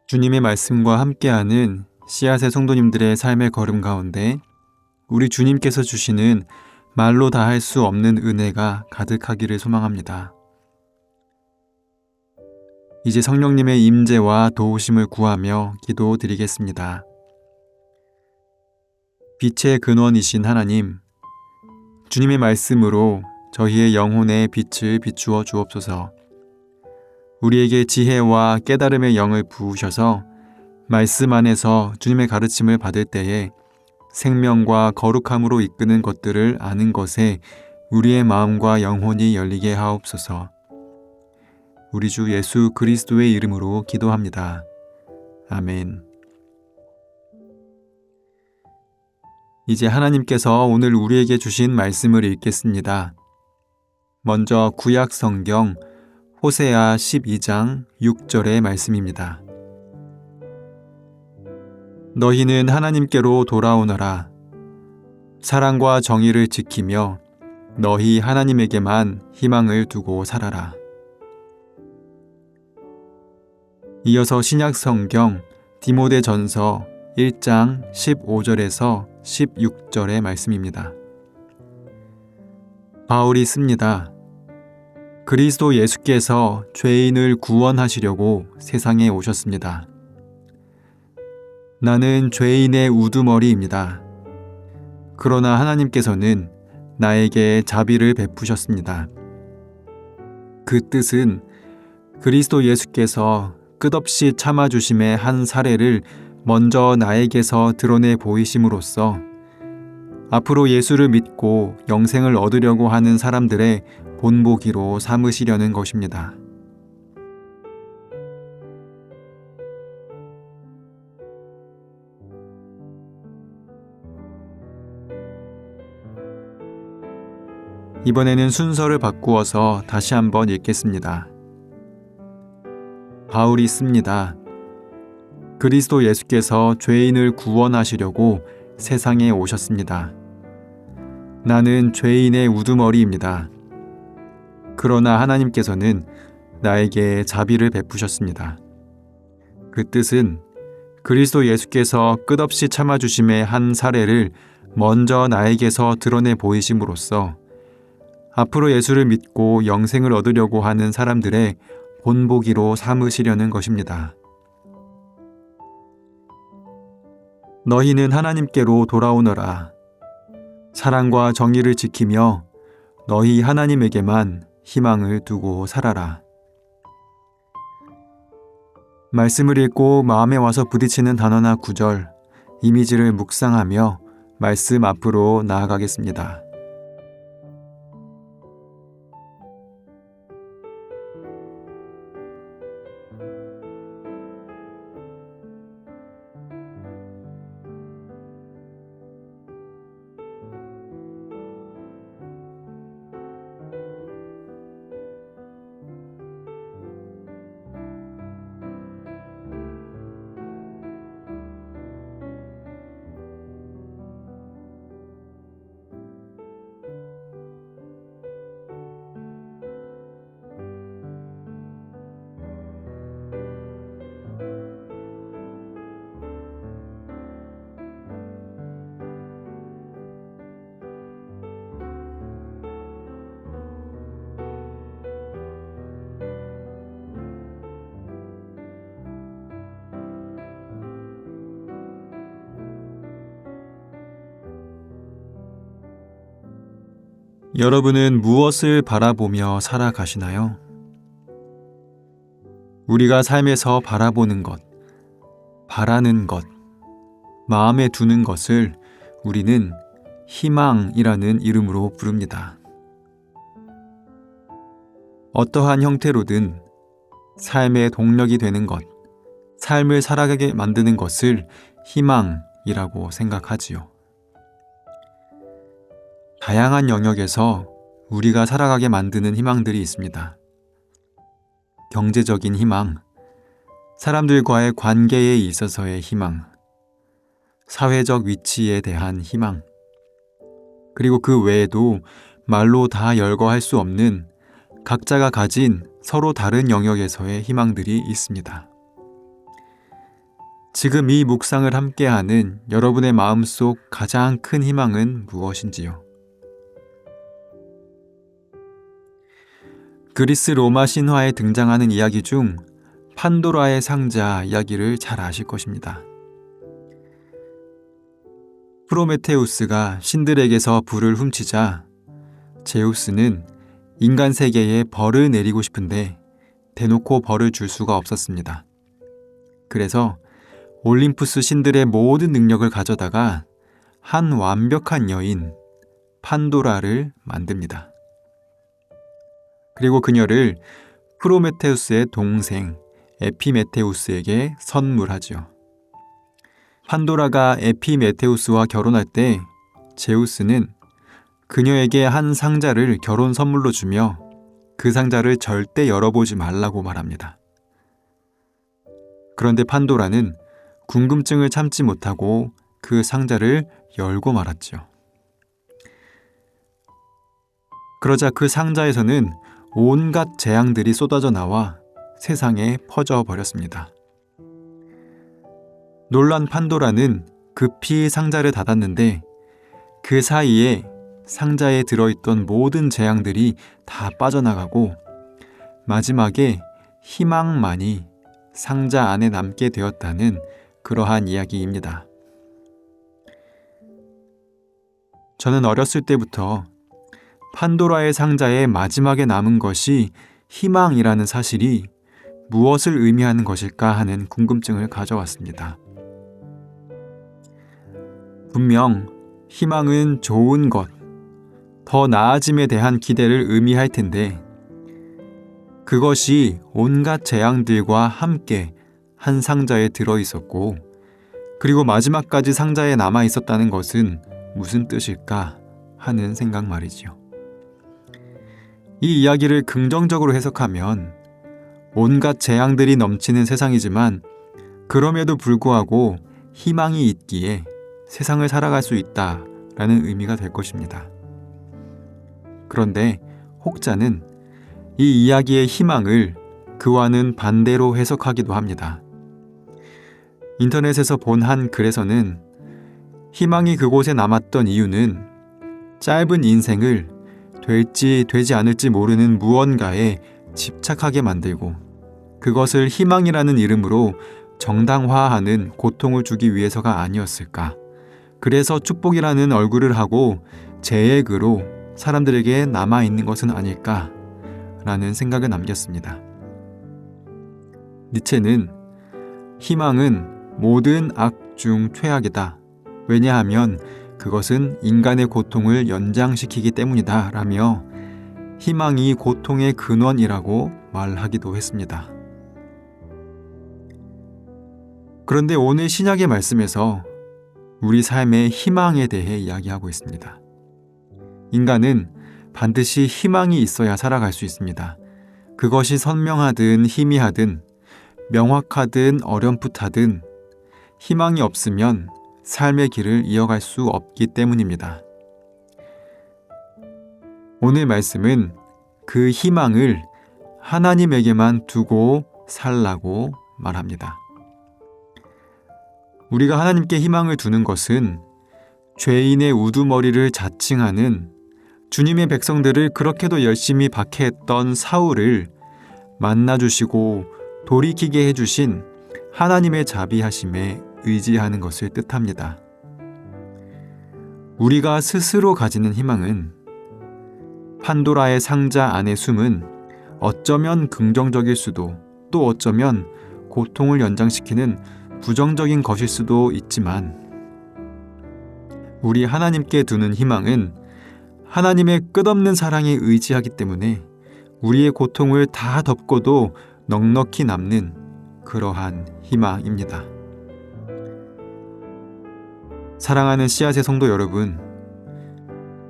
주님의 말씀과 함께하는 씨앗의 성도님들의 삶의 걸음 가운데 우리 주님께서 주시는 말로 다 할 수 없는 은혜가 가득하기를 소망합니다. 이제 성령님의 임재와 도우심을 구하며 기도드리겠습니다. 빛의 근원이신 하나님, 주님의 말씀으로 저희의 영혼의 빛을 비추어 주옵소서. 우리에게 지혜와 깨달음의 영을 부으셔서 말씀 안에서 주님의 가르침을 받을 때에 생명과 거룩함으로 이끄는 것들을 아는 것에 우리의 마음과 영혼이 열리게 하옵소서. 우리 주 예수 그리스도의 이름으로 기도합니다. 아멘. 이제 하나님께서 오늘 우리에게 주신 말씀을 읽겠습니다. 먼저 구약 성경 호세아 12장 6절의 말씀입니다. 너희는 하나님께로 돌아오너라. 사랑과 정의를 지키며 너희 하나님에게만 희망을 두고 살아라. 이어서 신약 성경 디모데전서 1장 15절에서 16절의 말씀입니다. 바울이 씁니다. 그리스도 예수께서 죄인을 구원하시려고 세상에 오셨습니다. 나는 죄인의 우두머리입니다. 그러나 하나님께서는 나에게 자비를 베푸셨습니다. 그 뜻은 그리스도 예수께서 끝없이 참아주심의 한 사례를 먼저 나에게서 드러내 보이심으로써 앞으로 예수를 믿고 영생을 얻으려고 하는 사람들의 본보기로 삼으시려는 것입니다. 이번에는 순서를 바꾸어서 다시 한번 읽겠습니다. 바울이 씁니다. 그리스도 예수께서 죄인을 구원하시려고 세상에 오셨습니다. 나는 죄인의 우두머리입니다. 그러나 하나님께서는 나에게 자비를 베푸셨습니다. 그 뜻은 그리스도 예수께서 끝없이 참아주심의 한 사례를 먼저 나에게서 드러내 보이심으로써 앞으로 예수를 믿고 영생을 얻으려고 하는 사람들의 본보기로 삼으시려는 것입니다. 너희는 하나님께로 돌아오너라. 사랑과 정의를 지키며 너희 하나님에게만 희망을 두고 살아라. 말씀을 읽고 마음에 와서 부딪히는 단어나 구절, 이미지를 묵상하며 말씀 앞으로 나아가겠습니다. 여러분은 무엇을 바라보며 살아가시나요? 우리가 삶에서 바라보는 것, 바라는 것, 마음에 두는 것을 우리는 희망이라는 이름으로 부릅니다. 어떠한 형태로든 삶의 동력이 되는 것, 삶을 살아가게 만드는 것을 희망이라고 생각하지요. 다양한 영역에서 우리가 살아가게 만드는 희망들이 있습니다. 경제적인 희망, 사람들과의 관계에 있어서의 희망, 사회적 위치에 대한 희망, 그리고 그 외에도 말로 다 열거할 수 없는 각자가 가진 서로 다른 영역에서의 희망들이 있습니다. 지금 이 묵상을 함께하는 여러분의 마음속 가장 큰 희망은 무엇인지요? 그리스 로마 신화에 등장하는 이야기 중 판도라의 상자 이야기를 잘 아실 것입니다. 프로메테우스가 신들에게서 불을 훔치자 제우스는 인간 세계에 벌을 내리고 싶은데 대놓고 벌을 줄 수가 없었습니다. 그래서 올림푸스 신들의 모든 능력을 가져다가 한 완벽한 여인 판도라를 만듭니다. 그리고 그녀를 프로메테우스의 동생 에피메테우스에게 선물하죠. 판도라가 에피메테우스와 결혼할 때 제우스는 그녀에게 한 상자를 결혼 선물로 주며 그 상자를 절대 열어보지 말라고 말합니다. 그런데 판도라는 궁금증을 참지 못하고 그 상자를 열고 말았죠. 그러자 그 상자에서는 온갖 재앙들이 쏟아져 나와 세상에 퍼져 버렸습니다. 놀란 판도라는 급히 상자를 닫았는데 그 사이에 상자에 들어있던 모든 재앙들이 다 빠져나가고 마지막에 희망만이 상자 안에 남게 되었다는 그러한 이야기입니다. 저는 어렸을 때부터 판도라의 상자의 마지막에 남은 것이 희망이라는 사실이 무엇을 의미하는 것일까 하는 궁금증을 가져왔습니다. 분명 희망은 좋은 것, 더 나아짐에 대한 기대를 의미할 텐데 그것이 온갖 재앙들과 함께 한 상자에 들어있었고 그리고 마지막까지 상자에 남아있었다는 것은 무슨 뜻일까 하는 생각 말이지요. 이 이야기를 긍정적으로 해석하면 온갖 재앙들이 넘치는 세상이지만 그럼에도 불구하고 희망이 있기에 세상을 살아갈 수 있다라는 의미가 될 것입니다. 그런데 혹자는 이 이야기의 희망을 그와는 반대로 해석하기도 합니다. 인터넷에서 본 한 글에서는 희망이 그곳에 남았던 이유는 짧은 인생을 될지 되지 않을지 모르는 무언가에 집착하게 만들고 그것을 희망이라는 이름으로 정당화하는 고통을 주기 위해서가 아니었을까. 그래서 축복이라는 얼굴을 하고 재액으로 사람들에게 남아있는 것은 아닐까라는 생각을 남겼습니다. 니체는 희망은 모든 악 중 최악이다. 왜냐하면 그것은 인간의 고통을 연장시키기 때문이다 라며 희망이 고통의 근원이라고 말하기도 했습니다. 그런데 오늘 신약의 말씀에서 우리 삶의 희망에 대해 이야기하고 있습니다. 인간은 반드시 희망이 있어야 살아갈 수 있습니다. 그것이 선명하든 희미하든 명확하든 어렴풋하든 희망이 없으면 삶의 길을 이어갈 수 없기 때문입니다. 오늘 말씀은 그 희망을 하나님에게만 두고 살라고 말합니다. 우리가 하나님께 희망을 두는 것은 죄인의 우두머리를 자칭하는 주님의 백성들을 그렇게도 열심히 박해했던 사울을 만나주시고 돌이키게 해주신 하나님의 자비하심에 의지하는 것을 뜻합니다. 우리가 스스로 가지는 희망은 판도라의 상자 안에 숨은 어쩌면 긍정적일 수도 또 어쩌면 고통을 연장시키는 부정적인 것일 수도 있지만 우리 하나님께 두는 희망은 하나님의 끝없는 사랑에 의지하기 때문에 우리의 고통을 다 덮고도 넉넉히 남는 그러한 희망입니다. 사랑하는 씨앗의 성도 여러분,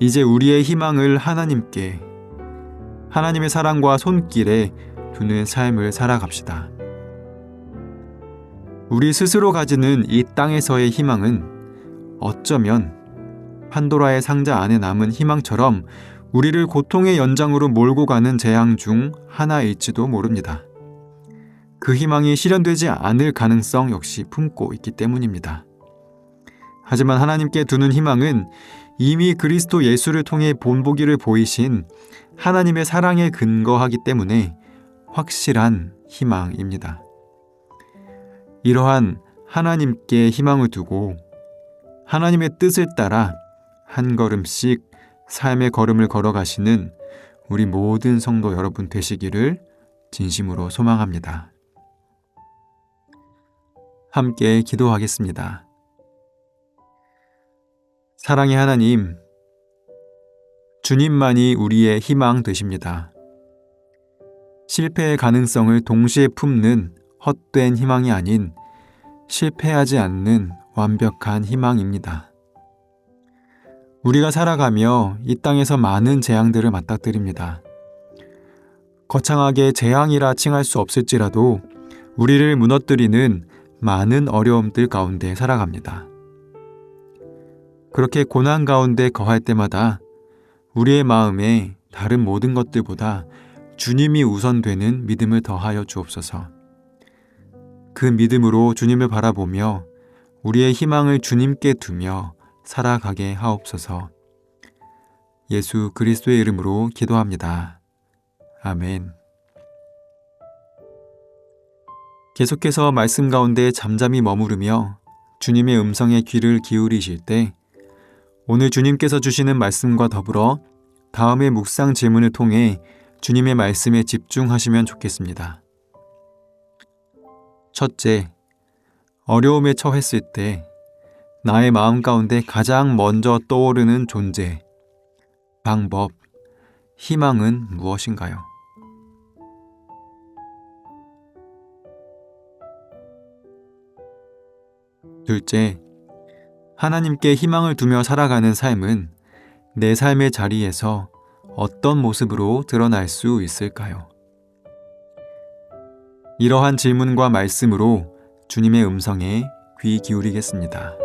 이제 우리의 희망을 하나님께, 하나님의 사랑과 손길에 두는 삶을 살아갑시다. 우리 스스로 가지는 이 땅에서의 희망은 어쩌면 판도라의 상자 안에 남은 희망처럼 우리를 고통의 연장으로 몰고 가는 재앙 중 하나일지도 모릅니다. 그 희망이 실현되지 않을 가능성 역시 품고 있기 때문입니다. 하지만 하나님께 두는 희망은 이미 그리스도 예수를 통해 본보기를 보이신 하나님의 사랑에 근거하기 때문에 확실한 희망입니다. 이러한 하나님께 희망을 두고 하나님의 뜻을 따라 한 걸음씩 삶의 걸음을 걸어가시는 우리 모든 성도 여러분 되시기를 진심으로 소망합니다. 함께 기도하겠습니다. 사랑의 하나님, 주님만이 우리의 희망 되십니다. 실패의 가능성을 동시에 품는 헛된 희망이 아닌 실패하지 않는 완벽한 희망입니다. 우리가 살아가며 이 땅에서 많은 재앙들을 맞닥뜨립니다. 거창하게 재앙이라 칭할 수 없을지라도 우리를 무너뜨리는 많은 어려움들 가운데 살아갑니다. 그렇게 고난 가운데 거할 때마다 우리의 마음에 다른 모든 것들보다 주님이 우선되는 믿음을 더하여 주옵소서. 그 믿음으로 주님을 바라보며 우리의 희망을 주님께 두며 살아가게 하옵소서. 예수 그리스도의 이름으로 기도합니다. 아멘. 계속해서 말씀 가운데 잠잠히 머무르며 주님의 음성에 귀를 기울이실 때 오늘 주님께서 주시는 말씀과 더불어 다음의 묵상 질문을 통해 주님의 말씀에 집중하시면 좋겠습니다. 첫째, 어려움에 처했을 때 나의 마음 가운데 가장 먼저 떠오르는 존재, 방법, 희망은 무엇인가요? 둘째, 하나님께 희망을 두며 살아가는 삶은 내 삶의 자리에서 어떤 모습으로 드러날 수 있을까요? 이러한 질문과 말씀으로 주님의 음성에 귀 기울이겠습니다.